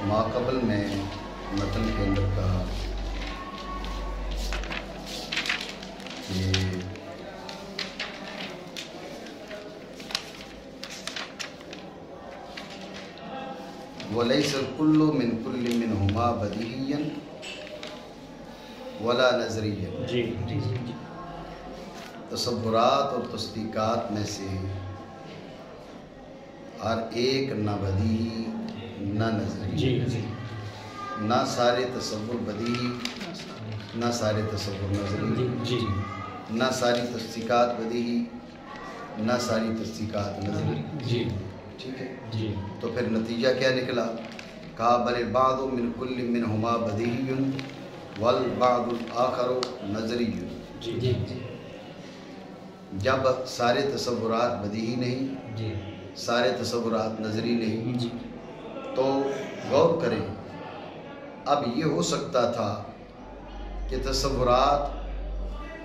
ماقبل میں متن کے اندر کہا کہ وَلَيْسَ الْكُلُّ مِنْ كُلِّ مِنْهُمَا بَدِيهِيًّا وَلَا نَظْرِيًّا۔ تصورات اور تصدیقات میں سے ہر ایک نہ بدیہی نہ نظری، نہ سارے تصور بدیہی نہ سارے تصور نظری، نہ ساری تصدیقات بدیہی نہ ساری تصدیقات نظری۔ ٹھیک ہے، تو پھر نتیجہ کیا نکلا؟ کہا بل بعض من کل منہما بدیہی والبعض الآخر نظری۔ جب سارے تصورات بدیہی نہیں، سارے تصورات نظری نہیں، تو غور کریں، اب یہ ہو سکتا تھا کہ تصورات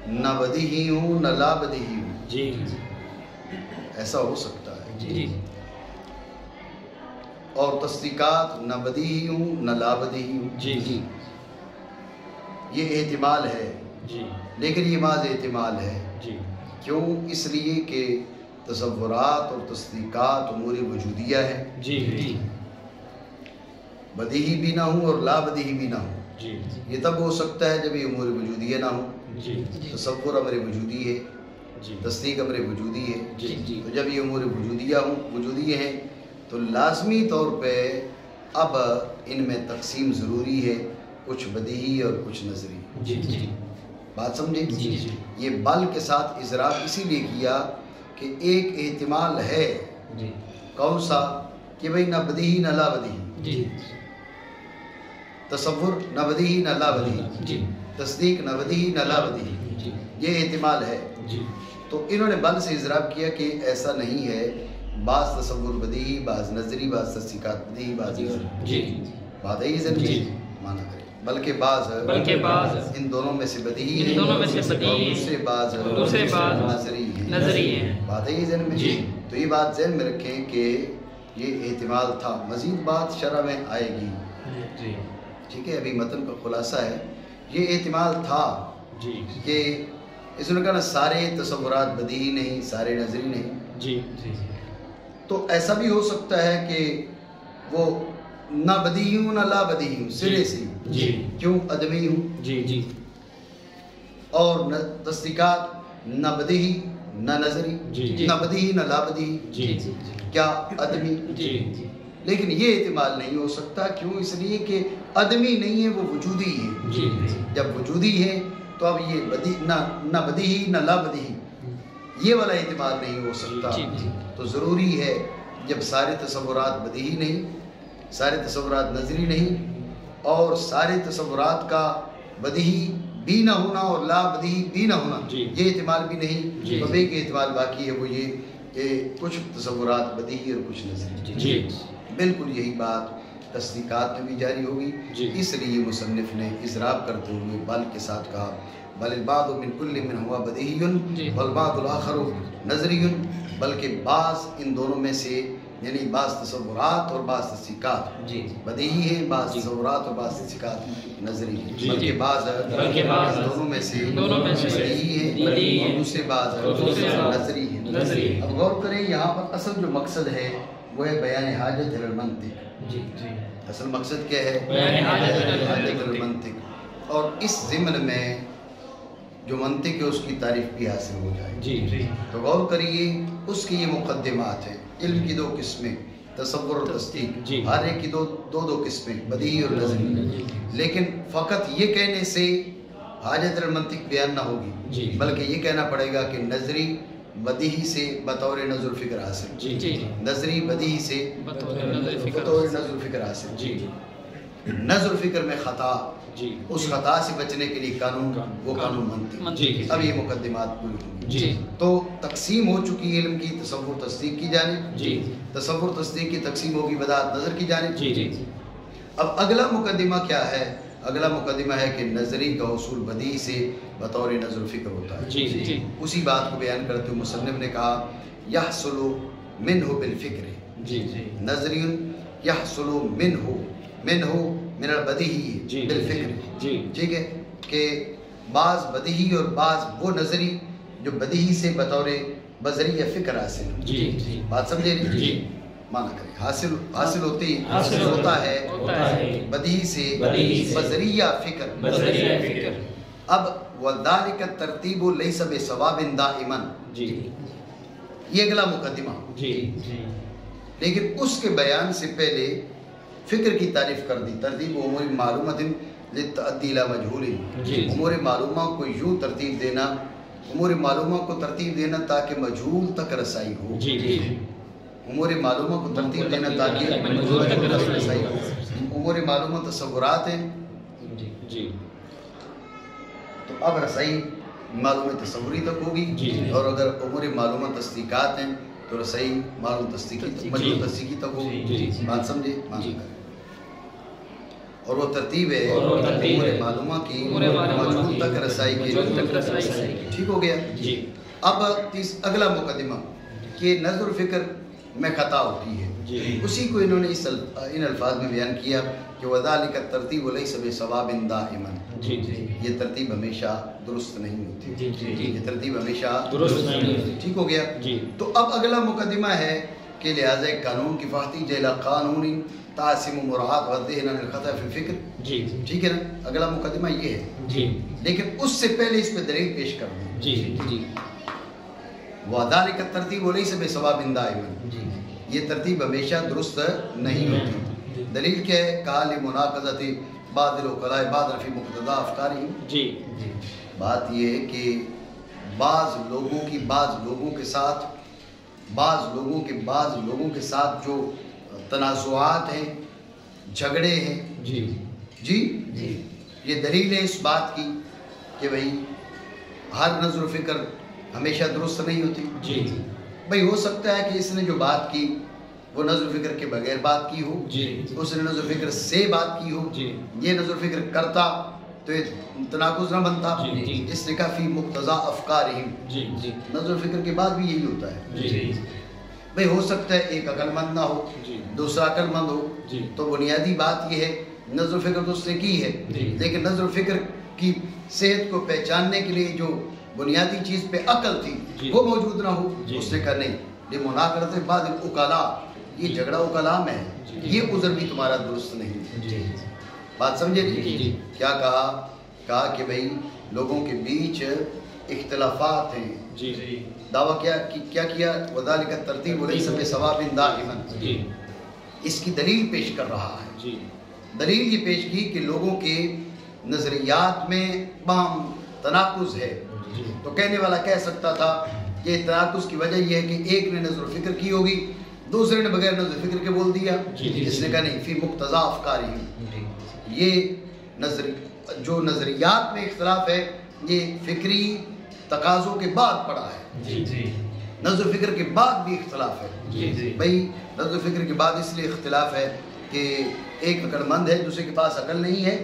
نہ بدیہی ہوں نہ لا بدیہی ہوں، ایسا ہو سکتا ہے، اور تصدیقات نہ بدیہی ہوں نہ لا بدیہی ہوں، یہ احتمال ہے، لیکن یہ محض احتمال ہے۔ کیوں؟ اس لیے کہ تصورات اور تصدیقات امور وجودیہ ہیں، بدیہی بھی نہ ہوں اور لا بدیہی بھی نہ ہوں۔ یہ تب ہو سکتا ہے جب یہ امور وجودیہ نہ ہوں۔ تصور امر وجودی ہے، تصدیق امر وجودی ہے، تو جب یہ امور وجودیہ ہیں تو لازمی طور پہ اب ان میں تقسیم ضروری ہے، کچھ بدیہی اور کچھ نظری۔ بات سمجھے؟ یہ بل کے ساتھ اضراب اسی لیے کیا کہ ایک احتمال ہے، کون سا؟ کہ بھئی نہ بدیہی نہ لا بدیہی، تصور نہ بدیہی نہ لا بدیہی، تصدیق نہ بدیہی نہ لا بدیہی، یہ احتمال ہے۔ تو انہوں نے بل سے اضراب کیا کہ ایسا نہیں ہے، بعض تصور بدیہی، بعض نظری، بعض تصدیقات بدیہی، بعض بات ہے یہ مانا کرے، بلکہ بعض ان دونوں میں سے بدیہی ہیں اور دوسرے بعض نظری ہیں۔ بات ہے یہ ذہن میں، تو یہ بات ذہن میں رکھیں کہ یہ احتمال تھا، مزید بات شرح میں آئے گی۔ ٹھیک ہے، ابھی متن کا خلاصہ ہے، یہ احتمال تھا کہ اس نے کہا نا سارے تصورات بدیہی نہیں، سارے نظری نہیں، تو ایسا بھی ہو سکتا ہے کہ وہ نہ بدیہی ہوں نہ لا بدیہی ہوں، سرے سے کیوں عدمی ہوں، اور تصدیقات نہ بدیہی نہ نظری، نہ بدیہی نہ لا بدیہی، کیا عدمی۔ لیکن یہ احتمال نہیں ہو سکتا، کیوں؟ اس لیے کہ عدمی نہیں ہے، وہ وجودی ہے۔ جب وجودی ہے تو اب یہ نہ بدیہی نہ لا بدیہی، یہ والا احتمال نہیں ہو سکتا۔ تو ضروری ہے جب سارے تصورات بدیہی نہیں، سارے تصورات نظری نہیں، اور سارے تصورات کا بدیہی بھی نہ ہونا اور لا بدیہی بھی نہ ہونا، یہ احتمال بھی نہیں، تو ایک احتمال باقی ہے، وہ یہ کہ کچھ تصورات بدیہی اور کچھ نظری۔ بالکل یہی بات تصدیقات میں بھی جاری ہوگی، اس لیے مصنف نے اضراب کرتے ہوئے بل کے ساتھ کہا بل البعض من کل منہما بدیہی والبعض الآخر نظری، بلکہ بعض ان دونوں میں سے، یعنی بعض تصورات اور بعض تصدیقات بدیہی ہیں، بعض تصورات اور بعض تصدیقات نظری ہیں، بلکہ بعض دونوں میں سے بدیہی ہیں اور دوسرے بعض نظری ہیں۔ اب غور کریں، یہاں پر اصل جو مقصد ہے وہ ہے بیان حاجت المنطق۔ اصل مقصد کیا ہے؟ بیان حاجت المنطق، اور اس ضمن میں جو منطق ہے اس کی تعریف بھی حاصل ہو جائے۔ تو غور کریے، اس کی یہ مقدمات ہیں۔ علم کی دو قسمیں، تصور اور تصدیق، ہر ایک کی دو قسمیں، بدیہی اور نظری، لیکن فقط یہ کہنے سے حاجت المنطق بیان نہ ہوگی، بلکہ یہ کہنا پڑے گا کہ نظری بدیہی سے بطور نظر فکر حاصل، نظری بدیہی سے بطور نظر فکر حاصل، نظر فکر میں خطا، اس خطا سے بچنے کے لیے قانون، وہ قانون منطق۔ اب یہ مقدمات پوری ہوگی، تو تقسیم ہو چکی علم کی تصور تصدیق کی جانب، تصور تصدیق کی تقسیم ہوگی بداعت نظر کی جانب۔ اب اگلا مقدمہ کیا ہے؟ اگلا مقدمہ ہے کہ نظری کا حصول بدیہی سے بطور نظر فکر ہوتا ہے۔ اسی بات کو بیان کرتے ہوئے مصنف نے کہا یحصل منہ بالفکر، نظری یحصل منہ من ہو من البدیہی بالفکر، ٹھیک ہے، کہ بعض بدیہی اور بعض وہ نظری جو بدیہی سے بطور بذریعہ فکر حاصل، بات سمجھے؟ مانا کریں حاصل ہوتا ہے بدیہی سے بذریعہ فکر۔ اب وَذَلِكَ التَّرْتِيبُ لَيْسَ بِثَوَابٍ دَائِمًا، یہ اگلا مقدمہ، لیکن اس کے بیان سے پہلے فکر کی تعریف کر دی۔ ترتیب امور معلومات للتعدی الی مجہول، امور معلومہ کو یوں ترتیب دینا، امور معلومہ کو ترتیب دینا تاکہ مجہول تک رسائی ہو، امور معلومہ کو ترتیب دینا تاکہ مجہول تک رسائی ہو۔ امور معلومہ تصورات ہیں، تو اب رسائی معلوم تصوری تک ہوگی، اور اگر امور معلومہ تصدیقات ہیں تو رسائی معلوم تصدیقی تک ہوگی، بات سمجھے؟ اور وہ ترتیب ہے امور معلومہ کی مجہول تک رسائی کی، ٹھیک ہو گیا؟ اب اگلا مقدمہ کہ نظر و فکر میں خطا ہوتی ہے، اسی کو انہوں نے ان الفاظ میں بیان کیا کہ وَذَلِكَ التَّرْتِيبُ لَيْسَ بِثَوَابٍ دَائِمًا، یہ ترتیب ہمیشہ درست نہیں ہوتی، یہ ترتیب ہمیشہ درست نہیں ہوتی، ٹھیک ہو گیا؟ تو اب اگلا مقدمہ ہے کہ لہٰذا ایک قانون کی فاحتیج الی قانون تعصم مراعات والذہن عن الخطأ فی الفکر، ٹھیک ہے نا؟ اگلا مقدمہ یہ ہے، لیکن اس سے پہلے اس پہ دلیل پیش کر دیں۔ وَذَلِكَ التَّرْتِيبُ لَيْسَ بِثَوَابٍ دَائِمًا، یہ ترتیب ہمیشہ درست نہیں ہوتی۔ دلیل کیا ہے؟ کہا لِمُنَاقَضَةِ بَعْضِ الْعُقَلَاءِ بَعْضًا فِي مُقْتَضَىٰ أَفْكَارِهِمْ، بات یہ ہے کہ بعض لوگوں کے ساتھ جو تنازعات ہیں، جھگڑے ہیں، یہ دلیل ہے اس بات کی کہ بھئی ہر نظر و فکر ہمیشہ درست نہیں ہوتی۔ بھئی ہو سکتا ہے کہ اس نے جو بات کی وہ نظر و فکر کے بغیر بات کی ہو، اس نے نظر و فکر سے بات کی ہو، یہ نظر و فکر کرتا تو یہ تناقض نہ بنتا۔ اس نے کہا فی مقتضیٰ افکارہم، نظر و فکر کے بعد بھی یہی ہوتا ہے۔ بھئی ہو سکتا ہے ایک عقل مند نہ ہو، دوسرا عقل مند ہو، تو بنیادی بات یہ ہے نظر و فکر تو اس نے کی ہے، لیکن نظر و فکر کی صحت کو پہچاننے کے لیے جو بنیادی چیز پہ عقل تھی وہ موجود نہ ہو، اس نے کہا نہیں، یہ مناقضۃ بعض العقلاء، یہ جھگڑا عقلاء میں ہے، یہ عذر بھی تمہارا درست نہیں۔ بات سمجھے؟ کیا کہا کہ بھئی لوگوں کے بیچ اختلافات ہیں، دعویٰ کیا وَذَلِكَ التَّرْتِيبُ لَيْسَ بِثَوَابٍ دَائِمًا، اس کی دلیل پیش کر رہا ہے۔ دلیل یہ پیش کی کہ لوگوں کے نظریات میں باہم تناقض ہے، تو کہنے والا کہہ سکتا تھا کہ تناقض کی وجہ یہ ہے کہ ایک نے نظر و فکر کی ہوگی، دوسرے نے بغیر نظر و فکر کے بول دیا۔ اس نے کہا نہیں، فی مقتضیٰ افکارہم، یہ جو نظریات میں اختلاف ہے یہ فکری تقاضوں کے بعد پڑا ہے، نظر و فکر کے بعد بھی اختلاف ہے۔ بھئی نظر و فکر کے بعد اس لیے اختلاف ہے کہ ایک عقل مند ہے، دوسرے کے پاس عقل نہیں ہے،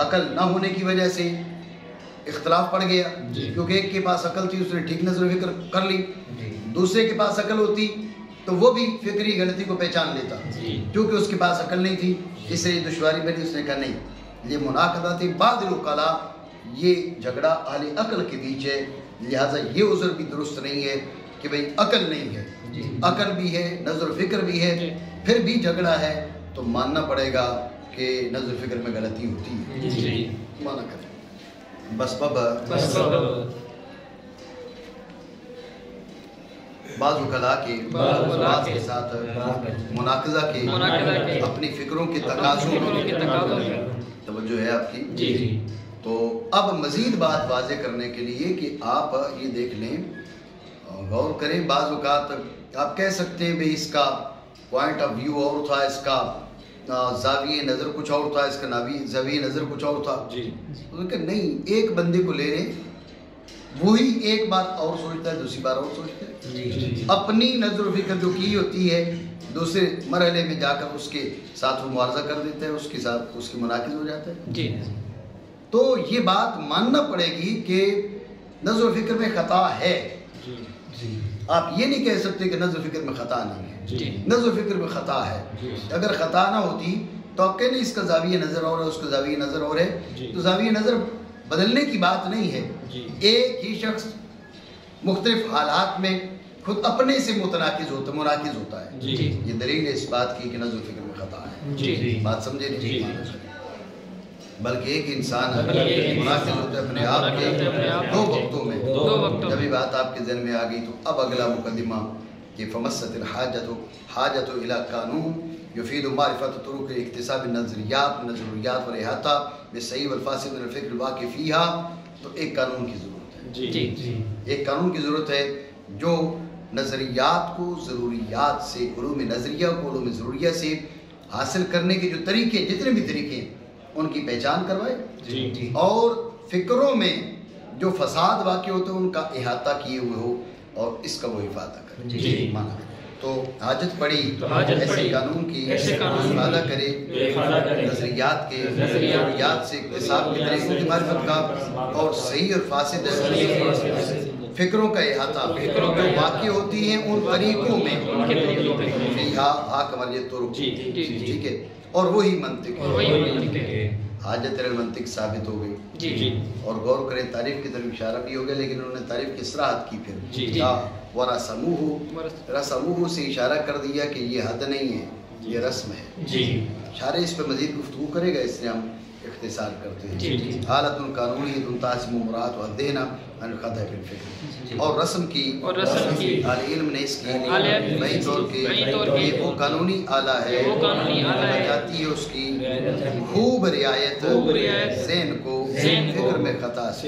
عقل نہ ہونے کی وجہ سے اختلاف پڑ گیا، کیونکہ ایک کے پاس عقل تھی، اس نے ٹھیک نظر و فکر کر لی، دوسرے کے پاس عقل ہوتی تو وہ بھی فکری غلطی کو پہچان لیتا، کیونکہ اس کے پاس عقل نہیں تھی، اس لیے دشواری بنی۔ اس نے کہا نہیں، یہ مناقضات بعض العقلاء، یہ جھگڑا اہل عقل کے بیچ ہے، لہٰذا یہ عذر بھی درست نہیں ہے کہ بھئی عقل نہیں ہے، عقل بھی ہے، نظر و فکر بھی ہے، پھر بھی جھگڑا ہے تو ماننا پڑے گا کہ نظر و فکر میں غلطی ہوتی ہے، مانا کریں۔ بس بعض عقلاء کے بعض کے ساتھ مناقضہ کے اپنی فکروں کے تقاضوں توجہ ہے آپ کی۔ تو اب مزید بات واضح کرنے کے لیے کہ آپ یہ دیکھ لیں، غور کریں، بعض اوقات آپ کہہ سکتے ہیں بھئی اس کا پوائنٹ آف ویو اور تھا، اس کا زاویہ نظر کچھ اور تھا، اس کا زاویہ نظر کچھ اور تھا۔ نہیں، ایک بندے کو لے رہے، وہی ایک بات اور سوچتا ہے، دوسری بار اور سوچتا ہے، اپنی نظر و فکر جو کی ہوتی ہے دوسرے مرحلے میں جا کر اس کے ساتھ وہ معارضہ کر دیتا ہے، اس کے ساتھ اس کی مناقض ہو جاتا ہے۔ تو یہ بات ماننا پڑے گی کہ نظر و فکر میں خطا ہے، آپ یہ نہیں کہہ سکتے کہ نظر و فکر میں خطا نہیں ہے، نظر و فکر میں خطا ہے۔ اگر خطا نہ ہوتی تو آپ کہنے اس کا زاویہ نظر اور ہے، اس کا زاویہ نظر اور ہے، تو زاویہ نظر بدلنے کی بات نہیں ہے. ایک ہی شخص مختلف حالات میں خود اپنے سے مناقض ہوتا ہے. یہ دلیل ہے اس بات کی کہ نظر و فکر میں خطا ہے. بات سمجھے نہیں؟ بلکہ ایک انسان مناقض ہوتا ہے اپنے آپ کے دو وقتوں میں. جب یہ بات آپ کے ذہن میں آ گئی تو اب اگلا مقدمہ کہ فمست الحاجت حاجت الى قانون یفید معرفت طرق اکتساب نظریات و احاطہ بالصحیح والفاسد من الفکر الواقع فیہا. تو ایک قانون کی ضرورت ہے. ایک قانون کی ضرورت ہے جو نظریات کو ضروریات سے، علوم نظریہ کو علوم ضروریہ سے حاصل کرنے کے جو طریقے، جتنے بھی طریقے ہیں ان کی پہچان کروائے، اور فکروں میں جو فساد واقع ہوتے ہیں ان کا احاطہ کیے ہوئے ہو اور اس کا وہ حفاظت کرے. مانا تو حاجت پڑی ایسے قانون کی افادہ کرے، نظریات کے ضروریات سے اکتساب کے طریقوں کی معرفت کا، اور صحیح اور فاسد فکروں کا احاطہ جو واقع ہوتی ہیں ان طریقوں میں فیہا حاکم طرق. ٹھیک ہے، اور وہی منطق ہے. حاجت المنطق ثابت ہو گئی. اور غور کریں تعریف کی طرف اشارہ بھی ہو گیا، لیکن انہوں نے تعریف کی اصلاحات کی پھر ورسموہ سے اشارہ کر دیا کہ یہ حد نہیں ہے، یہ رسم ہے. اشارے اس پہ مزید گفتگو کرے گا، اس لیے ہم اختصار کرتے ہیں. حالت قانونی تنتاسم مراد و حدینا عن الخطأ فی الفکر. اور رسم کی اہل علم نے اس کی بہی طور کے یہ وہ قانونی آلہ ہے جاتی ہے اس کی خوب رعایت ذہن کو فکر میں خطا سے